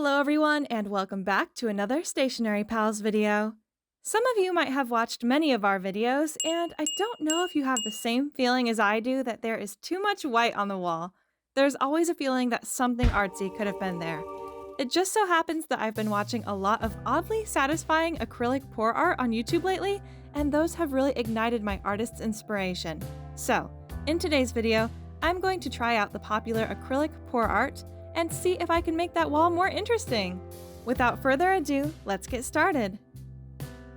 Hello everyone, and welcome back to another Stationery Pals video. Some of you might have watched many of our videos, and I don't know if you have the same feeling as I do that there is too much white on the wall. There's always a feeling that something artsy could have been there. It just so happens that I've been watching a lot of oddly satisfying acrylic pour art on YouTube lately, and those have really ignited my artist's inspiration. So, in today's video, I'm going to try out the popular acrylic pour art and see if I can make that wall more interesting. Without further ado, let's get started.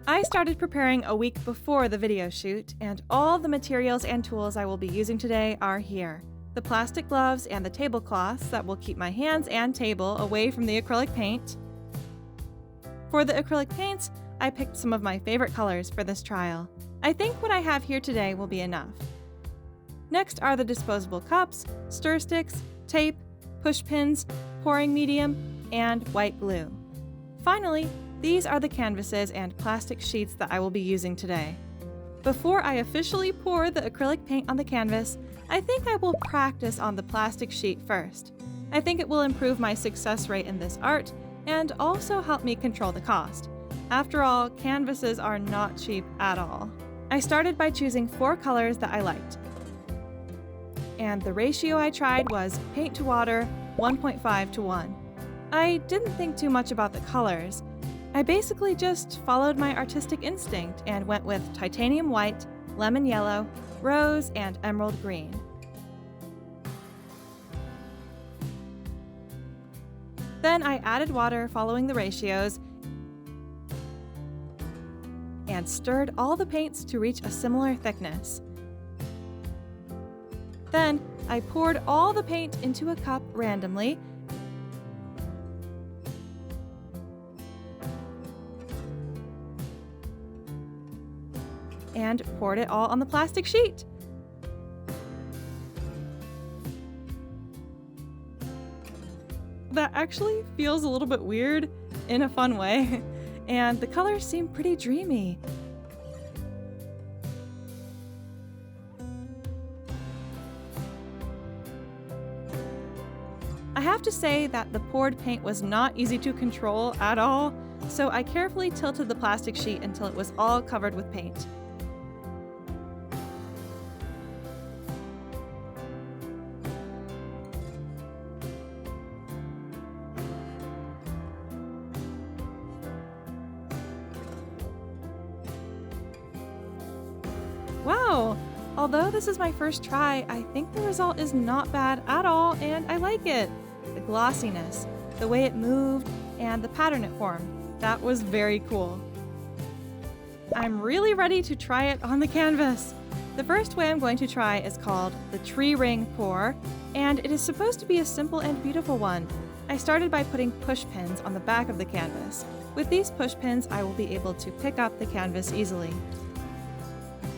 I started preparing a week before the video shoot, and all the materials and tools I will be using today are here. The plastic gloves and the tablecloths that will keep my hands and table away from the acrylic paint. For the acrylic paints, I picked some of my favorite colors for this trial. I think what I have here today will be enough. Next are the disposable cups, stir sticks, tape, push pins, pouring medium, and white glue. Finally, these are the canvases and plastic sheets that I will be using today. Before I officially pour the acrylic paint on the canvas, I think I will practice on the plastic sheet first. I think it will improve my success rate in this art and also help me control the cost. After all, canvases are not cheap at all. I started by choosing 4 colors that I liked. And the ratio I tried was paint to water 1.5 to 1. I didn't think too much about the colors. I basically just followed my artistic instinct and went with titanium white, lemon yellow, rose, and emerald green. Then I added water following the ratios and stirred all the paints to reach a similar thickness. Then, I poured all the paint into a cup randomly and poured it all on the plastic sheet. That actually feels a little bit weird in a fun way, and the colors seem pretty dreamy. I have to say that the poured paint was not easy to control at all, so I carefully tilted the plastic sheet until it was all covered with paint. Wow! Although this is my first try, I think the result is not bad at all, and I like it. The glossiness, the way it moved, and the pattern it formed. That was very cool. I'm really ready to try it on the canvas. The first way I'm going to try is called the tree ring pour, and it is supposed to be a simple and beautiful one. I started by putting push pins on the back of the canvas. With these push pins, I will be able to pick up the canvas easily.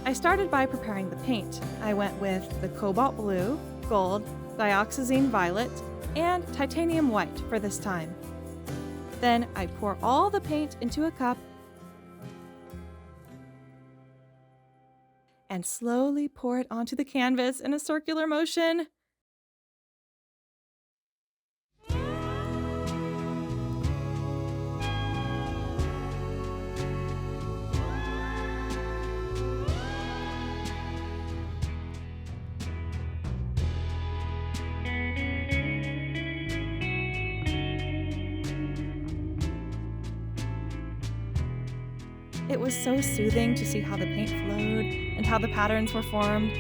I started by preparing the paint. I went with the cobalt blue, gold, dioxazine violet, and titanium white for this time. Then I pour all the paint into a cup and slowly pour it onto the canvas in a circular motion. It was so soothing to see how the paint flowed and how the patterns were formed.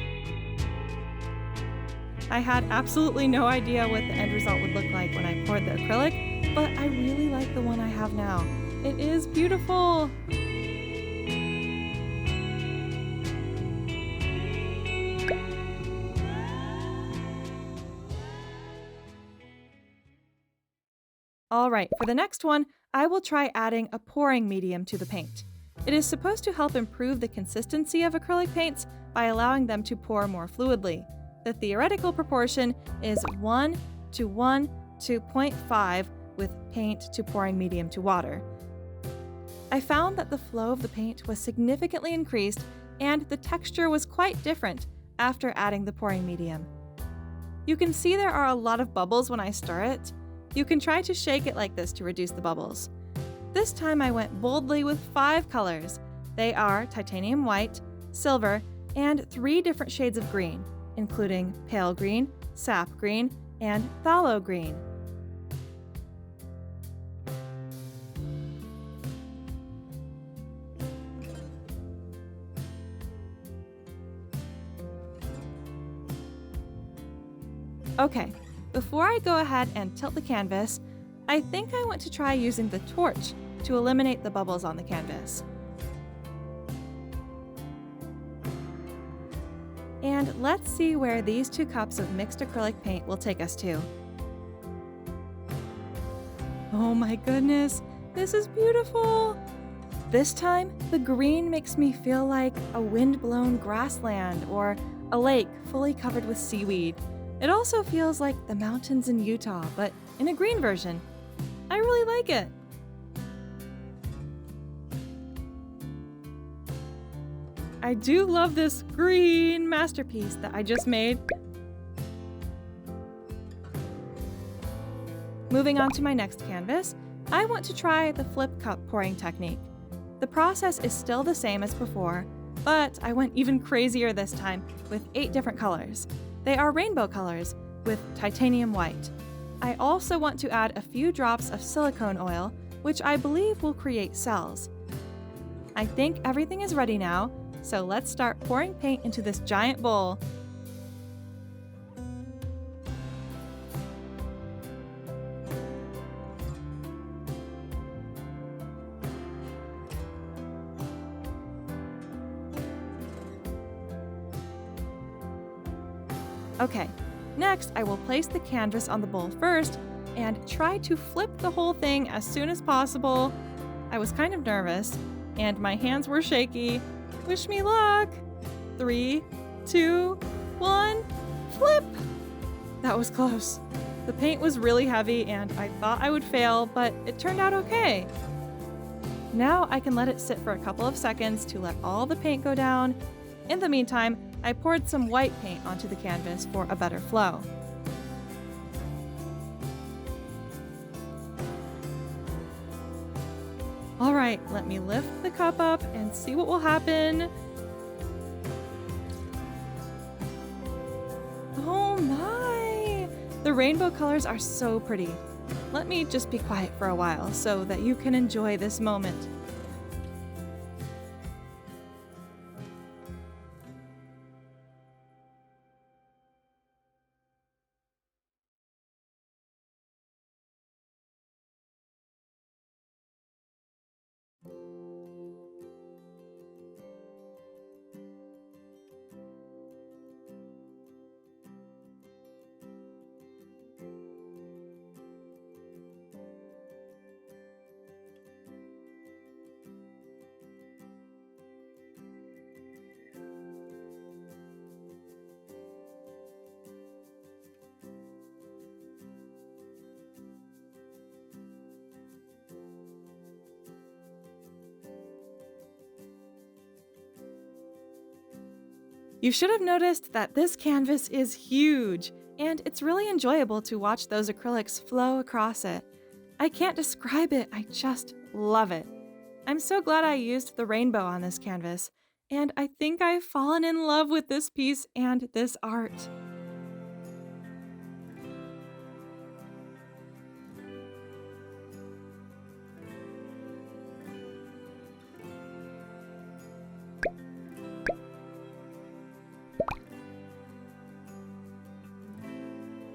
I had absolutely no idea what the end result would look like when I poured the acrylic, but I really like the one I have now. It is beautiful! Alright, for the next one, I will try adding a pouring medium to the paint. It is supposed to help improve the consistency of acrylic paints by allowing them to pour more fluidly. The theoretical proportion is 1 to 1 to 0.5 with paint to pouring medium to water. I found that the flow of the paint was significantly increased and the texture was quite different after adding the pouring medium. You can see there are a lot of bubbles when I stir it, You can try to shake it like this to reduce the bubbles. This time I went boldly with 5 colors. They are titanium white, silver, and 3 different shades of green, including pale green, sap green, and phthalo green. Okay, before I go ahead and tilt the canvas, I think I want to try using the torch to eliminate the bubbles on the canvas. And let's see where these 2 cups of mixed acrylic paint will take us to. Oh my goodness, this is beautiful! This time, the green makes me feel like a wind-blown grassland or a lake fully covered with seaweed. It also feels like the mountains in Utah, but in a green version. I really like it. I do love this green masterpiece that I just made. Moving on to my next canvas, I want to try the flip cup pouring technique. The process is still the same as before, but I went even crazier this time with 8 different colors. They are rainbow colors with titanium white. I also want to add a few drops of silicone oil, which I believe will create cells. I think everything is ready now, so let's start pouring paint into this giant bowl. Okay, next I will place the canvas on the bowl first and try to flip the whole thing as soon as possible. I was kind of nervous and my hands were shaky. Wish me luck! 3, 2, 1, flip! That was close. The paint was really heavy and I thought I would fail, but it turned out okay. Now I can let it sit for a couple of seconds to let all the paint go down. In the meantime, I poured some white paint onto the canvas for a better flow. All right, let me lift the cup up and see what will happen. Oh my! The rainbow colors are so pretty. Let me just be quiet for a while so that you can enjoy this moment. You should have noticed that this canvas is huge, and it's really enjoyable to watch those acrylics flow across it. I can't describe it, I just love it. I'm so glad I used the rainbow on this canvas, and I think I've fallen in love with this piece and this art.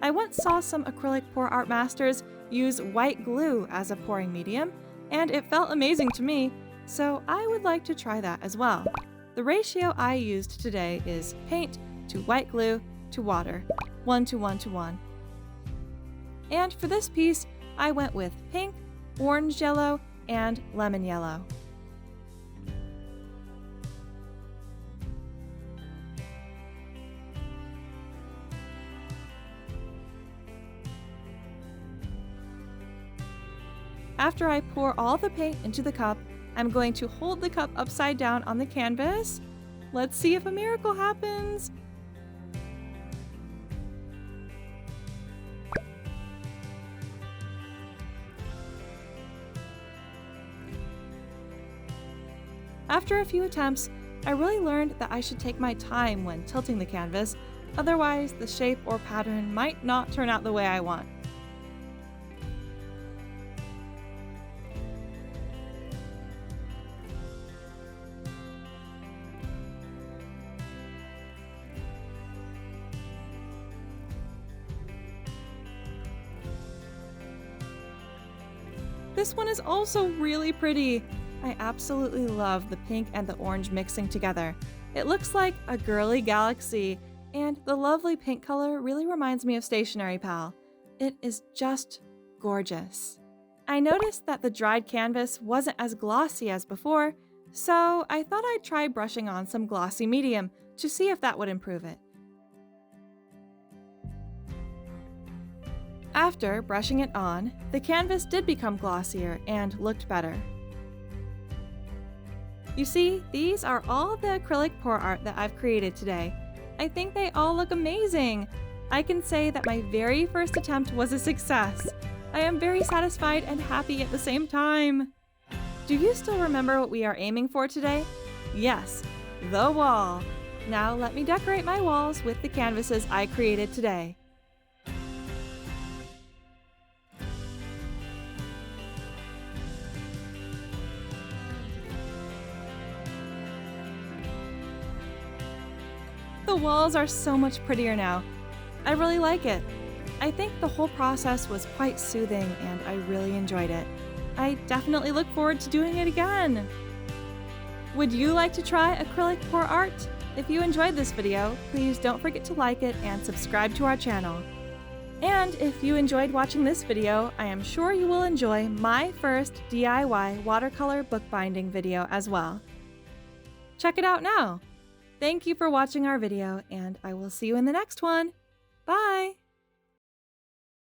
I once saw some acrylic pour art masters use white glue as a pouring medium, and it felt amazing to me, so I would like to try that as well. The ratio I used today is paint to white glue to water, 1 to 1 to 1. And for this piece, I went with pink, orange yellow, and lemon yellow. After I pour all the paint into the cup, I'm going to hold the cup upside down on the canvas. Let's see if a miracle happens. after a few attempts, I really learned that I should take my time when tilting the canvas, otherwise the shape or pattern might not turn out the way I want. This one is also really pretty. I absolutely love the pink and the orange mixing together. It looks like a girly galaxy, and the lovely pink color really reminds me of Stationery Pal. It is just gorgeous. I noticed that the dried canvas wasn't as glossy as before, so I thought I'd try brushing on some glossy medium to see if that would improve it. After brushing it on, the canvas did become glossier and looked better. You see, these are all the acrylic pour art that I've created today. I think they all look amazing. I can say that my very first attempt was a success. I am very satisfied and happy at the same time. Do you still remember what we are aiming for today? Yes, the wall. Now let me decorate my walls with the canvases I created today. The walls are so much prettier now. I really like it. I think the whole process was quite soothing and I really enjoyed it. I definitely look forward to doing it again. Would you like to try acrylic pour art? If you enjoyed this video, please don't forget to like it and subscribe to our channel. And if you enjoyed watching this video, I am sure you will enjoy my first DIY watercolor bookbinding video as well. Check it out now. Thank you for watching our video, and I will see you in the next one. Bye!